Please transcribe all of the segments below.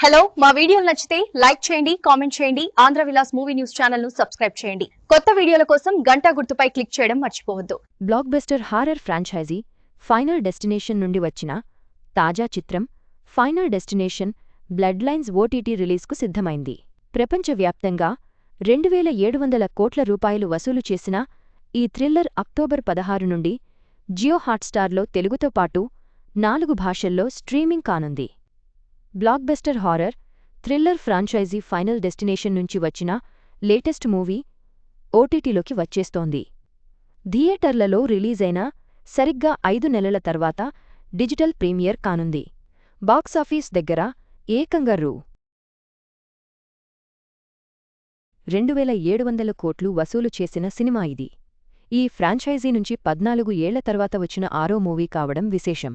Hello మా వీడియోలు నచ్చితే లైక్ చేయండి కామెంట్ చేయండి Andhra Vilas movie news channel ను సబ్స్క్రైబ్ చేయండి కొత్త వీడియోల కోసం గంట గుర్తుపై క్లిక్ చేయడం మర్చిపోవద్దు blockbuster horror franchise final destination నుండి వచ్చిన తాజా చిత్రం final destination bloodlines OTT రిలీజ్కు సిద్ధమైంది. ప్రపంచవ్యాప్తంగా 2700 కోట్ల రూపాయలు వసూలు చేసిన ఈ థ్రిల్లర్ అక్టోబర్ 16 నుండి జియో హాట్స్టార్లో తెలుగుతో పాటు 4 భాషల్లో స్ట్రీమింగ్ కానుంది. Blockbuster horror thriller franchise final Destination నుంచి వచ్చిన లేటెస్ట్ మూవీ ఓటీటీలోకి వచ్చేస్తోంది. థియేటర్లలో రిలీజైన సరిగ్గా 5 నెలల తర్వాత డిజిటల్ ప్రీమియర్ కానుంది. బాక్సాఫీస్ దగ్గర ఏకంగా రూ. 2700 కోట్లు వసూలు చేసిన సినిమా ఇది. ఈ ఫ్రాంచైజీ నుంచి 14 ఏళ్ల తర్వాత వచ్చిన ఆరో మూవీ కావడం విశేషం.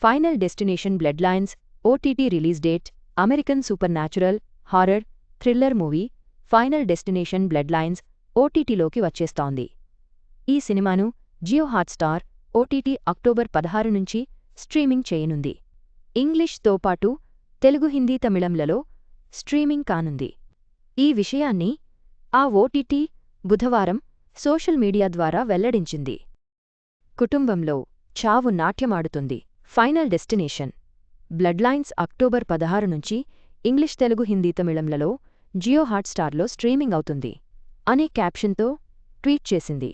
Final destination bloodlines OTT release date American supernatural horror thriller movie final destination bloodlines ఓటీటీలోకి వచ్చేస్తోంది. ఈ సినిమాను జియో హాట్స్టార్ ఓటీటీ అక్టోబర్ 16 నుంచి స్ట్రీమింగ్ చేయనుంది. ఇంగ్లీష్తో పాటు తెలుగు హిందీ తమిళంలలో స్ట్రీమింగ్ కానుంది. ఈ విషయాన్ని ఆ ఓటీటీ బుధవారం సోషల్ మీడియా ద్వారా వెల్లడించింది. కుటుంబంలో చావు నాట్యమాడుతుంది. Final destination bloodlines October 16 నుంచి ఇంగ్లీష్ తెలుగు హిందీ తమిళంలలో జియో హాట్స్టార్లో స్ట్రీమింగ్ అవుతుంది అనే క్యాప్షన్తో ట్వీట్ చేసింది.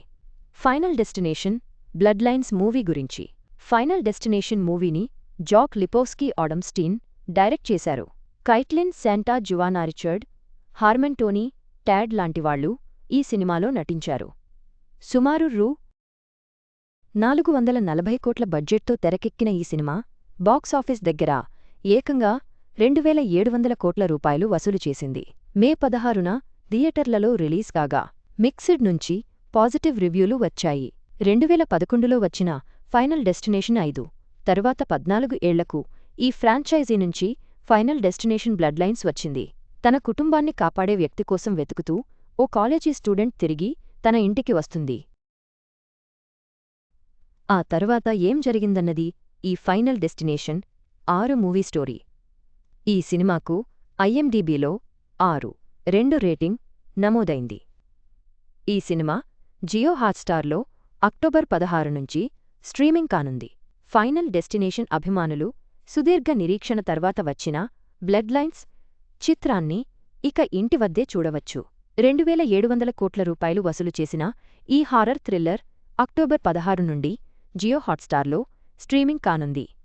Final destination bloodlines movie గురించి. ఫైనల్ డెస్టినేషన్ మూవీని Zach Lipovsky Adam Stein direct చేశారు. Kaitlyn Santa Juana Richard Harmon Tony Todd లాంటివాళ్లు ఈ సినిమాలో నటించారు. సుమారు రూ. 440 కోట్ల బడ్జెట్తో తెరకెక్కిన ఈ సినిమా బాక్సాఫీస్ దగ్గర ఏకంగా 2700 కోట్ల రూపాయలు వసూలు చేసింది. మే 16న థియేటర్లలో రిలీజ్ కాగా మిక్స్డ్ నుంచి పాజిటివ్ రివ్యూలు వచ్చాయి. 2011లో వచ్చిన ఫైనల్ డెస్టినేషన్ 5 తరువాత 14 ఏళ్లకు ఈ ఫ్రాంచైజీ నుంచి ఫైనల్ డెస్టినేషన్ బ్లడ్ లైన్స్ వచ్చింది. తన కుటుంబాన్ని కాపాడే వ్యక్తి కోసం వెతుకుతూ ఓ కాలేజీ స్టూడెంట్ తిరిగి తన ఇంటికి వస్తుంది. ఆ తర్వాత ఏం జరిగిందన్నది ఈ ఫైనల్ డెస్టినేషన్ 6 మూవీ స్టోరీ. ఈ సినిమాకు ఐఎండిబిలో 6.2 రేటింగ్ నమోదైంది. ఈ సినిమా జియో హాట్స్టార్లో అక్టోబర్ 16 నుంచి స్ట్రీమింగ్ కానుంది. ఫైనల్ డెస్టినేషన్ అభిమానులు సుదీర్ఘ నిరీక్షణ తర్వాత వచ్చిన బ్లడ్ లైన్స్ చిత్రాన్ని ఇక ఇంటి వద్దే చూడవచ్చు. 2700 కోట్ల రూపాయలు వసూలు చేసిన ఈ హారర్ థ్రిల్లర్ అక్టోబర్ 16 నుండి జియో హాట్స్టార్లో స్ట్రీమింగ్ కానుంది.